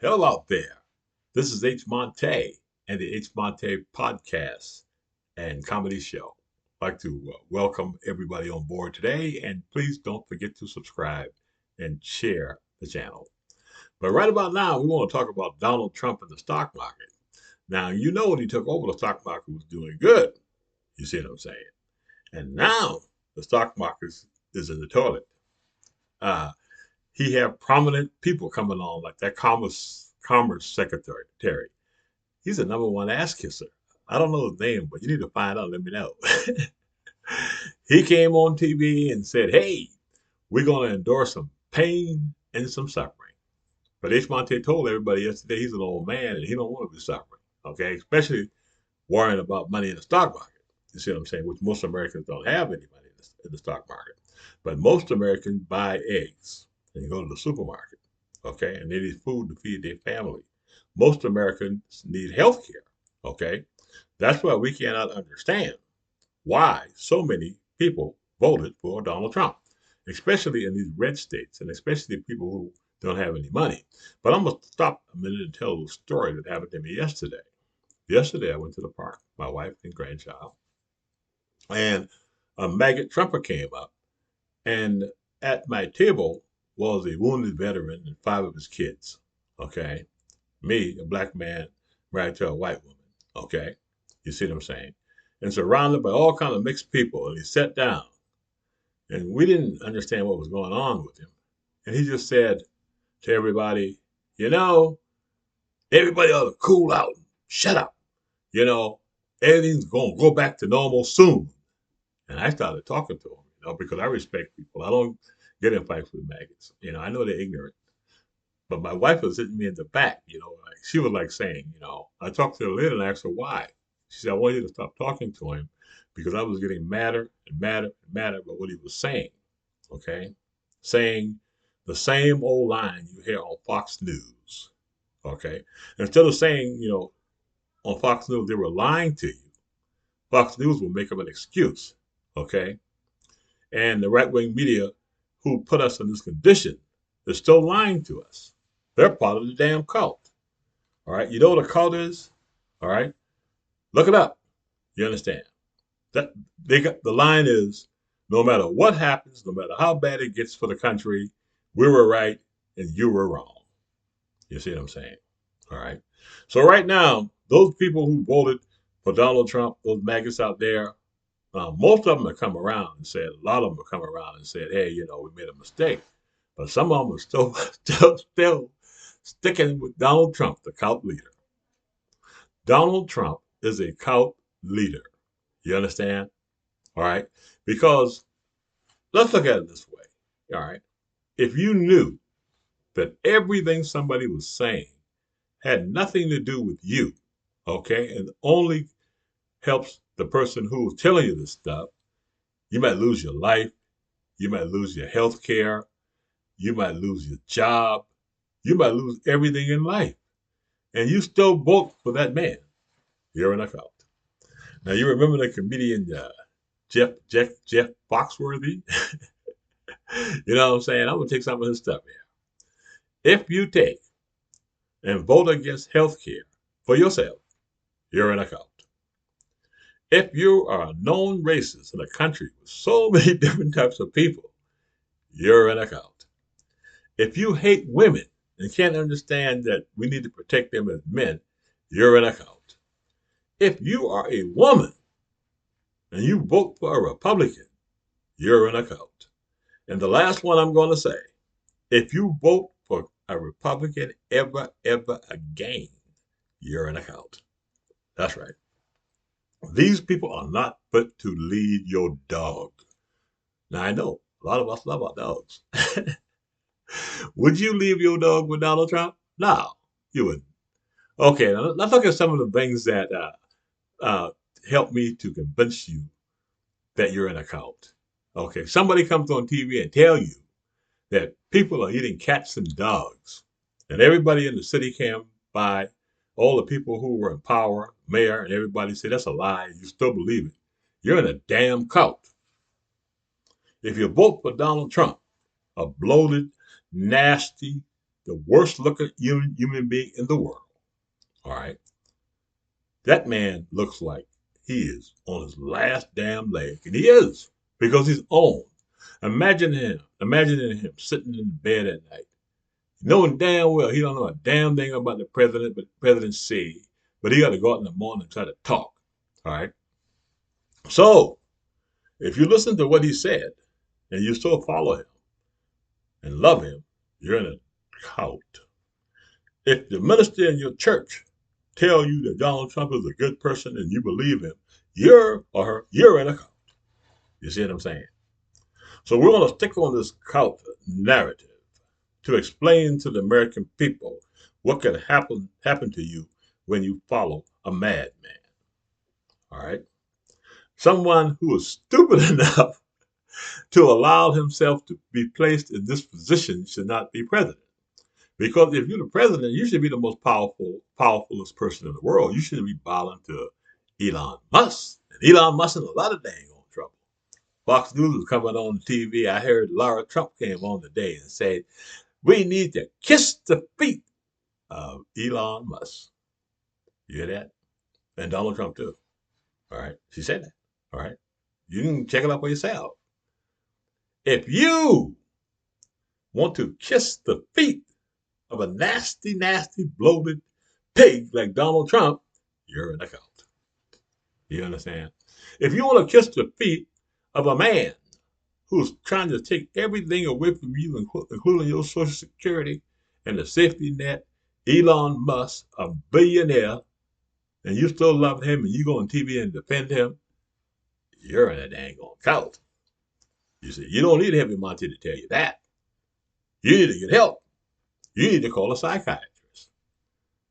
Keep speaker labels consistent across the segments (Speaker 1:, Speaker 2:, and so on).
Speaker 1: Hello out there. This is H. Montae and the H. Montae podcast and comedy show. I'd like to welcome everybody on board today, and please don't forget to subscribe and share the channel. But right about now, we want to talk about Donald Trump and the stock market. Now, you know when he took over, the stock market was doing good. You see what I'm saying? And now the stock market is in the toilet. Uh, he have prominent people coming on, like that Commerce Secretary Terry. He's the number one ass kisser. I don't know his name, but you need to find out. Let me know. He came on TV and said, "Hey, we're going to endorse some pain and some suffering." But H. Monte told everybody yesterday he's an old man and he don't want to be suffering. Okay, especially worrying about money in the stock market. You see what I'm saying? Which most Americans don't have any money in the stock market, but most Americans buy eggs and you go to the supermarket. Okay, and they need food to feed their family. Most Americans need health care. Okay, that's why we cannot understand why so many people voted for Donald Trump, especially in these red states, and especially people who don't have any money. But I'm going to stop a minute and tell a little story that happened to me yesterday. Yesterday, I went to the park, my wife and grandchild, and a maggot Trumper came up. And at my table was a wounded veteran and five of his kids. Okay. Me, a black man married to a white woman. Okay. You see what I'm saying? And surrounded by all kind of mixed people. And he sat down and we didn't understand what was going on with him. And he just said to everybody, you know, everybody ought to cool out and shut up. You know, everything's going to go back to normal soon. And I started talking to him, because I respect people. I don't get in fights with maggots. I know they're ignorant. But my wife was hitting me in the back, like she was like saying, I talked to her later and I asked her why. She said, I want you to stop talking to him because I was getting madder and madder and madder about what he was saying. Okay. Saying the same old line you hear on Fox News. Okay. Instead of saying, on Fox News they were lying to you, Fox News will make up an excuse. Okay. And the right wing media who put us in this condition is still lying to us. They're part of the damn cult. All right. You know what a cult is? All right. Look it up. You understand? That they got the line is no matter what happens, no matter how bad it gets for the country, we were right and you were wrong. You see what I'm saying? All right. So right now, those people who voted for Donald Trump, those maggots out there, most of them have come around and said, a lot of them have come around and said, hey, we made a mistake. But some of them are still sticking with Donald Trump, the cult leader. Donald Trump is a cult leader. You understand? All right. Because let's look at it this way. All right. If you knew that everything somebody was saying had nothing to do with you, okay, and only helps the person who was telling you this stuff, you might lose your life. You might lose your health care. You might lose your job. You might lose everything in life. And you still vote for that man. You're in a cult. Now, you remember the comedian Jeff Foxworthy? You know what I'm saying? I'm going to take some of his stuff here. If you take and vote against health care for yourself, you're in a cult. If you are a known racist in a country with so many different types of people, you're in a cult. If you hate women and can't understand that we need to protect them as men, you're in a cult. If you are a woman and you vote for a Republican, you're in a cult. And the last one I'm going to say, if you vote for a Republican ever again, you're in a cult. That's right. These people are not fit to lead your dog. Now, I know a lot of us love our dogs. Would you leave your dog with Donald Trump? No, you wouldn't. Okay, now let's look at some of the things that uh, help me to convince you that you're in a cult. Okay, somebody comes on TV and tell you that people are eating cats and dogs, and everybody in the city came by, all the people who were in power, mayor, and everybody said that's a lie. You still believe it. You're in a damn cult. If you vote for Donald Trump, a bloated, nasty, the worst looking human being in the world. All right. That man looks like he is on his last damn leg. And he is, because he's owned. Imagining him sitting in bed at night, knowing damn well he don't know a damn thing about the president, but the president say, but he got to go out in the morning and try to talk. All right. So if you listen to what he said and you still follow him and love him, you're in a cult. If the minister in your church tell you that Donald Trump is a good person and you believe him, you're in a cult. You see what I'm saying? So we're going to stick on this cult narrative to explain to the American people what can happen to you when you follow a madman. All right? Someone who is stupid enough to allow himself to be placed in this position should not be president. Because if you're the president, you should be the most powerfulest person in the world. You shouldn't be bowing to Elon Musk. And Elon Musk is a lot of dang on trouble. Fox News was coming on TV. I heard Laura Trump came on today and said, we need to kiss the feet of Elon Musk. You hear that? And Donald Trump too. All right. She said that. All right. You can check it out for yourself. If you want to kiss the feet of a nasty, nasty, bloated pig like Donald Trump, you're in a cult. You understand? If you want to kiss the feet of a man who's trying to take everything away from you, including your Social Security and the safety net, Elon Musk, a billionaire, and you still love him and you go on TV and defend him, you're in a dang on cult. You see, you don't need Heavy Montae to tell you that. You need to get help. You need to call a psychiatrist.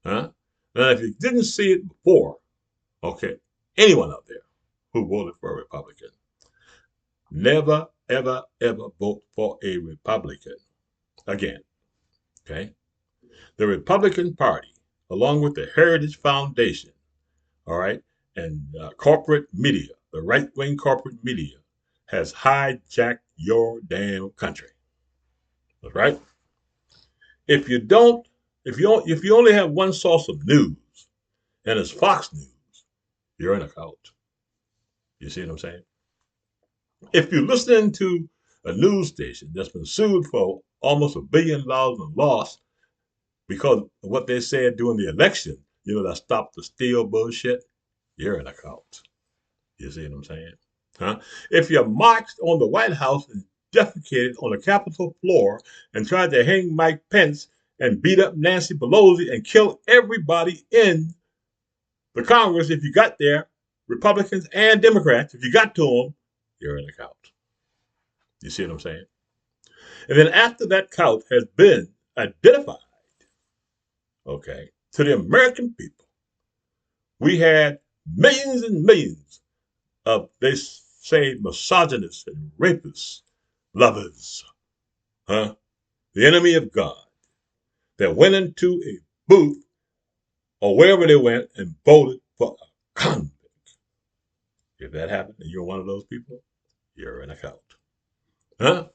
Speaker 1: Huh? Now, if you didn't see it before, okay, anyone out there who voted for a Republican, never, ever, ever vote for a Republican again. Okay? The Republican Party, along with the Heritage Foundation, all right, and corporate media, the right-wing corporate media, has hijacked your damn country. That's right. If you don't, if you only have one source of news, and it's Fox News, you're in a cult. You see what I'm saying? If you're listening to a news station that's been sued for almost $1 billion in loss because of what they said during the election, that stopped the steal bullshit, you're in a cult. You see what I'm saying? Huh? If you marched on the White House and defecated on the Capitol floor and tried to hang Mike Pence and beat up Nancy Pelosi and kill everybody in the Congress, if you got there, Republicans and Democrats, if you got to them, you're in a cult. You see what I'm saying? And then after that cult has been identified, okay, to the American people, we had millions and millions of, they say, misogynists and rapists, lovers, huh? The enemy of God, that went into a booth or wherever they went and voted for a convict. If that happened and you're one of those people, you're in a cult. Huh?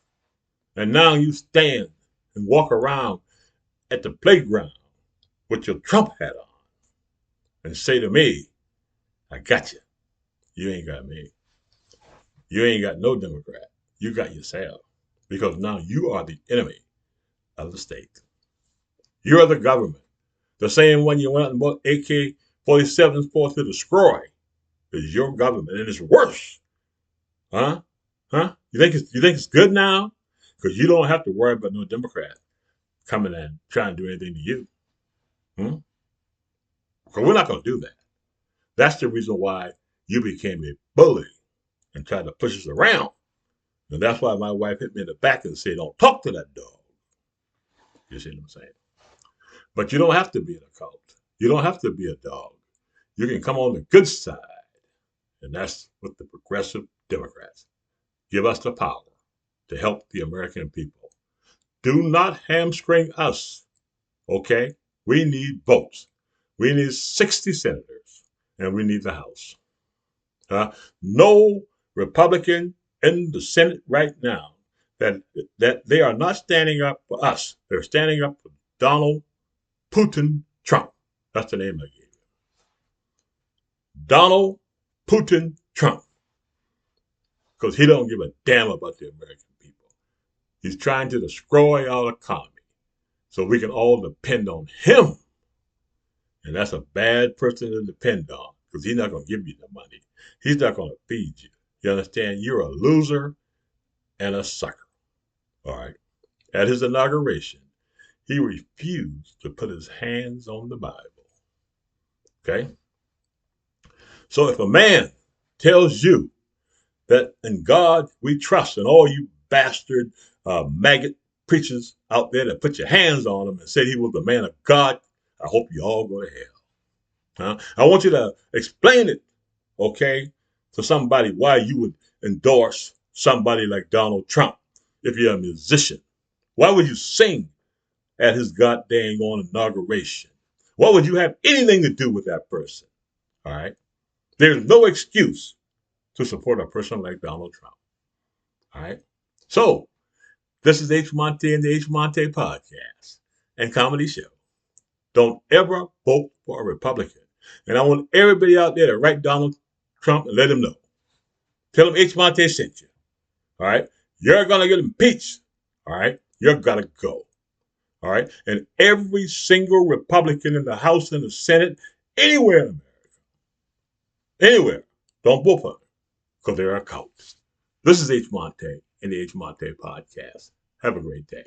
Speaker 1: And now you stand and walk around at the playground with your Trump hat on and say to me, I got you. You ain't got me. You ain't got no Democrat. You got yourself. Because now you are the enemy of the state. You're the government. The same one you went out and bought AK-47s for to destroy is your government. And it's worse. Huh? Huh? You think it's good now? Because you don't have to worry about no Democrat coming and trying to do anything to you. Because we're not going to do that. That's the reason why you became a bully and tried to push us around. And that's why my wife hit me in the back and said, don't talk to that dog. You see what I'm saying? But you don't have to be in a cult. You don't have to be a dog. You can come on the good side. And that's what the progressive Democrats give us the power to help the American people. Do not hamstring us, okay? We need votes. We need 60 senators, and we need the House. No Republican in the Senate right now that they are not standing up for us. They're standing up for Donald Putin Trump. That's the name I gave you. Donald Putin Trump. Because he don't give a damn about the American people. He's trying to destroy our economy so we can all depend on him. And that's a bad person to depend on because he's not going to give you the money. He's not going to feed you. You understand? You're a loser and a sucker. All right. At his inauguration, he refused to put his hands on the Bible. Okay? So if a man tells you that in God we trust, and all you bastard maggot preachers out there that put your hands on him and said he was the man of God, I hope you all go to hell. I want you to explain it, okay, to somebody why you would endorse somebody like Donald Trump if you're a musician. Why would you sing at his goddamn on inauguration? Why would you have anything to do with that person? All right. There's no excuse to support a person like Donald Trump. All right. So this is H. Montae and the H. Montae podcast and comedy show. Don't ever vote for a Republican. And I want everybody out there to write Donald Trump and let him know. Tell him H. Montae sent you. All right. You're going to get impeached. All right. You're going to go. All right. And every single Republican in the House and the Senate, anywhere in America, anywhere, don't vote for them because they're a cult. This is H. Montae and the H. Montae podcast. Have a great day.